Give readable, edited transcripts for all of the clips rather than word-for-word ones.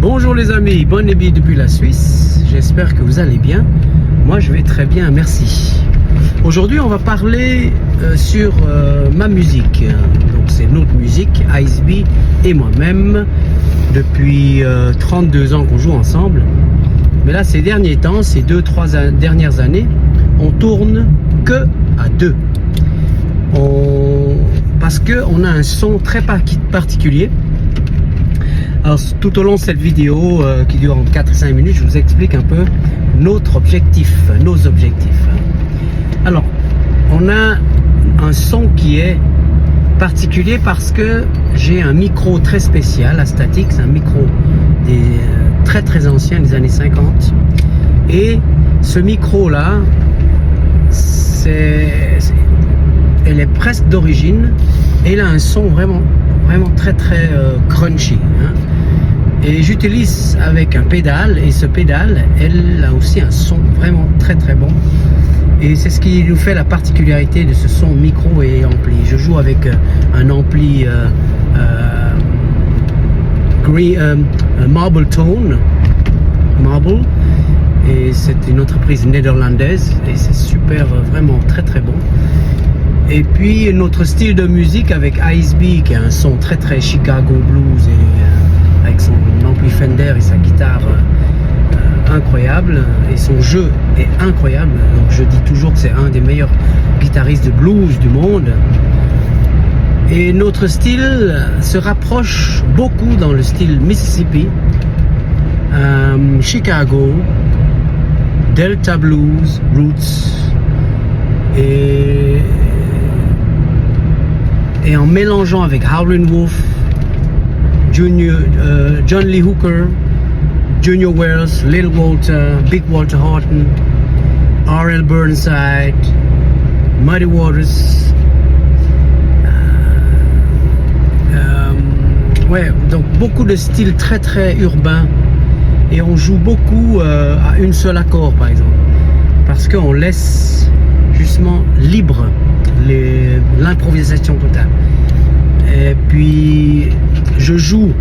Bonjour les amis, bonne début depuis la Suisse. J'espère que vous allez bien. Moi je vais très bien, merci. Aujourd'hui on va parler sur ma musique. Donc c'est notre musique, IceB et moi-même. Depuis 32 ans qu'on joue ensemble. Mais là ces derniers temps, ces 2-3 dernières années, on tourne que à deux. Parce qu'on a un son très particulier. Alors, tout au long de cette vidéo qui dure entre 4 et 5 minutes, je vous explique un peu nos objectifs. Alors, on a un son qui est particulier parce que j'ai un micro très spécial à statique. C'est un micro très ancien des années 50. Et ce micro là, elle est presque d'origine et il a un son vraiment très crunchy, hein. Et j'utilise avec un pédale, et ce pédale elle a aussi un son vraiment très bon, et c'est ce qui nous fait la particularité de ce son micro et ampli. Je joue avec un ampli Marble Tone, et c'est une entreprise néerlandaise et c'est super, vraiment très bon. Et puis notre style de musique avec IceB qui a un son très Chicago blues, et avec son ampli Fender et sa guitare incroyable, et son jeu est incroyable. Donc je dis toujours que c'est un des meilleurs guitaristes de blues du monde. Et notre style se rapproche beaucoup dans le style Mississippi, Chicago, Delta blues, roots, et en mélangeant avec Howlin' Wolf, John Lee Hooker, Junior Wells, Little Walter, Big Walter Horton, R.L. Burnside, Muddy Waters. Ouais, donc beaucoup de styles très urbains, et on joue beaucoup à une seule accord par exemple, parce qu'on laisse justement libre l'improvisation totale. Et puis je joue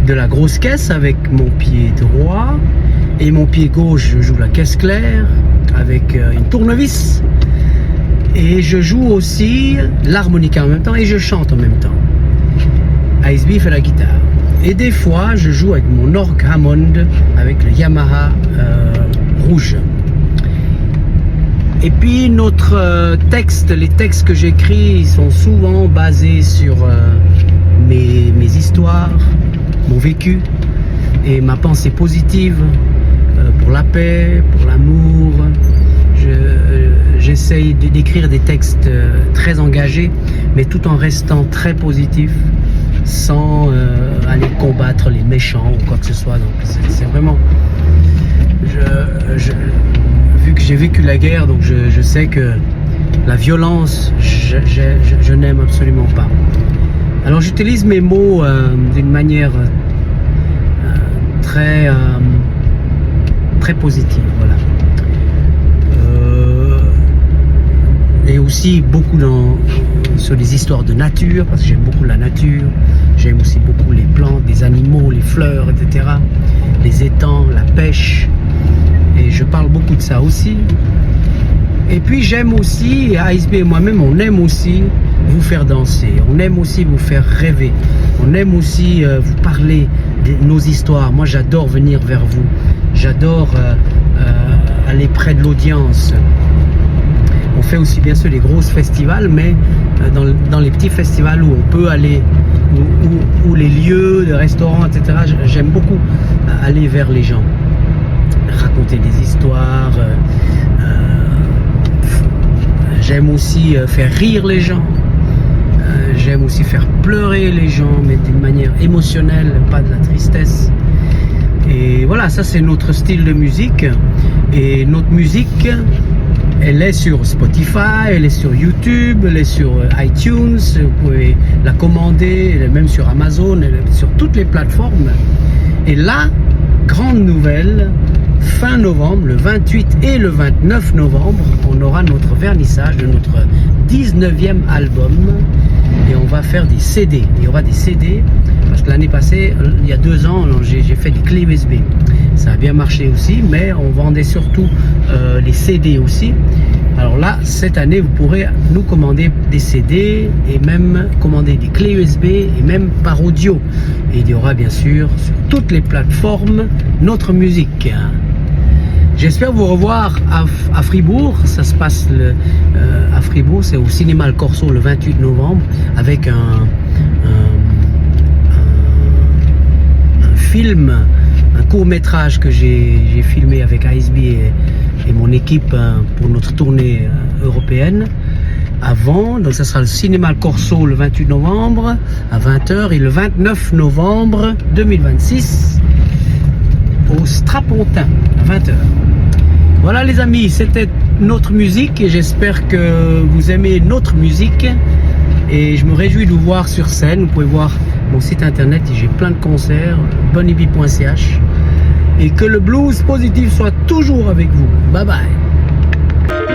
de la grosse caisse avec mon pied droit, et mon pied gauche je joue la caisse claire avec une tournevis, et je joue aussi l'harmonica en même temps, et je chante en même temps. IceB fait la guitare, et des fois je joue avec mon orgue Hammond avec le Yamaha rouge. Et puis notre les textes que j'écris sont souvent basés sur mes histoires, mon vécu et ma pensée positive pour la paix, pour l'amour. J'essaye d'écrire des textes très engagés, mais tout en restant très positif, sans aller combattre les méchants ou quoi que ce soit. Donc c'est vraiment... vu que j'ai vécu la guerre, donc je sais que la violence, je n'aime absolument pas. Alors j'utilise mes mots d'une manière très positive, voilà. Et aussi beaucoup sur les histoires de nature, parce que j'aime beaucoup la nature. J'aime aussi beaucoup les plantes, les animaux, les fleurs, etc. Les étangs, la pêche. Et je parle beaucoup de ça aussi. Et puis j'aime aussi, et IceB et moi-même, on aime aussi vous faire danser. On aime aussi vous faire rêver. On aime aussi vous parler de nos histoires. Moi j'adore venir vers vous. J'adore aller près de l'audience. On fait aussi bien sûr les grosses festivals, mais dans les petits festivals où on peut aller, où les lieux de restaurants, etc. J'aime beaucoup aller vers les gens, raconter des histoires. J'aime aussi faire rire les gens. J'aime aussi faire pleurer les gens, mais d'une manière émotionnelle, pas de la tristesse. Et voilà, ça c'est notre style de musique. Et notre musique, elle est sur Spotify, elle est sur YouTube, elle est sur iTunes, vous pouvez la commander, elle est même sur Amazon, elle est sur toutes les plateformes. Et là, grande nouvelle, fin novembre, le 28 et le 29 novembre, on aura notre vernissage de notre 19e album, et on va faire des CD. Il y aura des CD, parce que l'année passée, il y a 2 ans, j'ai fait fait des clés USB. Ça a bien marché aussi, mais on vendait surtout les CD aussi. Alors là, cette année, vous pourrez nous commander des CD et même commander des clés USB et même par audio. Et il y aura bien sûr sur toutes les plateformes notre musique. J'espère vous revoir à Fribourg. Ça se passe à Fribourg, c'est au Cinéma Le Corso le 28 novembre avec un film, un court-métrage que j'ai filmé avec ASB et mon équipe pour notre tournée européenne. Avant, donc ça sera le Cinéma Le Corso le 28 novembre à 20h et le 29 novembre 2026 au Strapontin à 20h. Voilà les amis, c'était notre musique et j'espère que vous aimez notre musique et je me réjouis de vous voir sur scène. Vous pouvez voir mon site internet et j'ai plein de concerts, bonibi.ch, et que le blues positif soit toujours avec vous. Bye bye.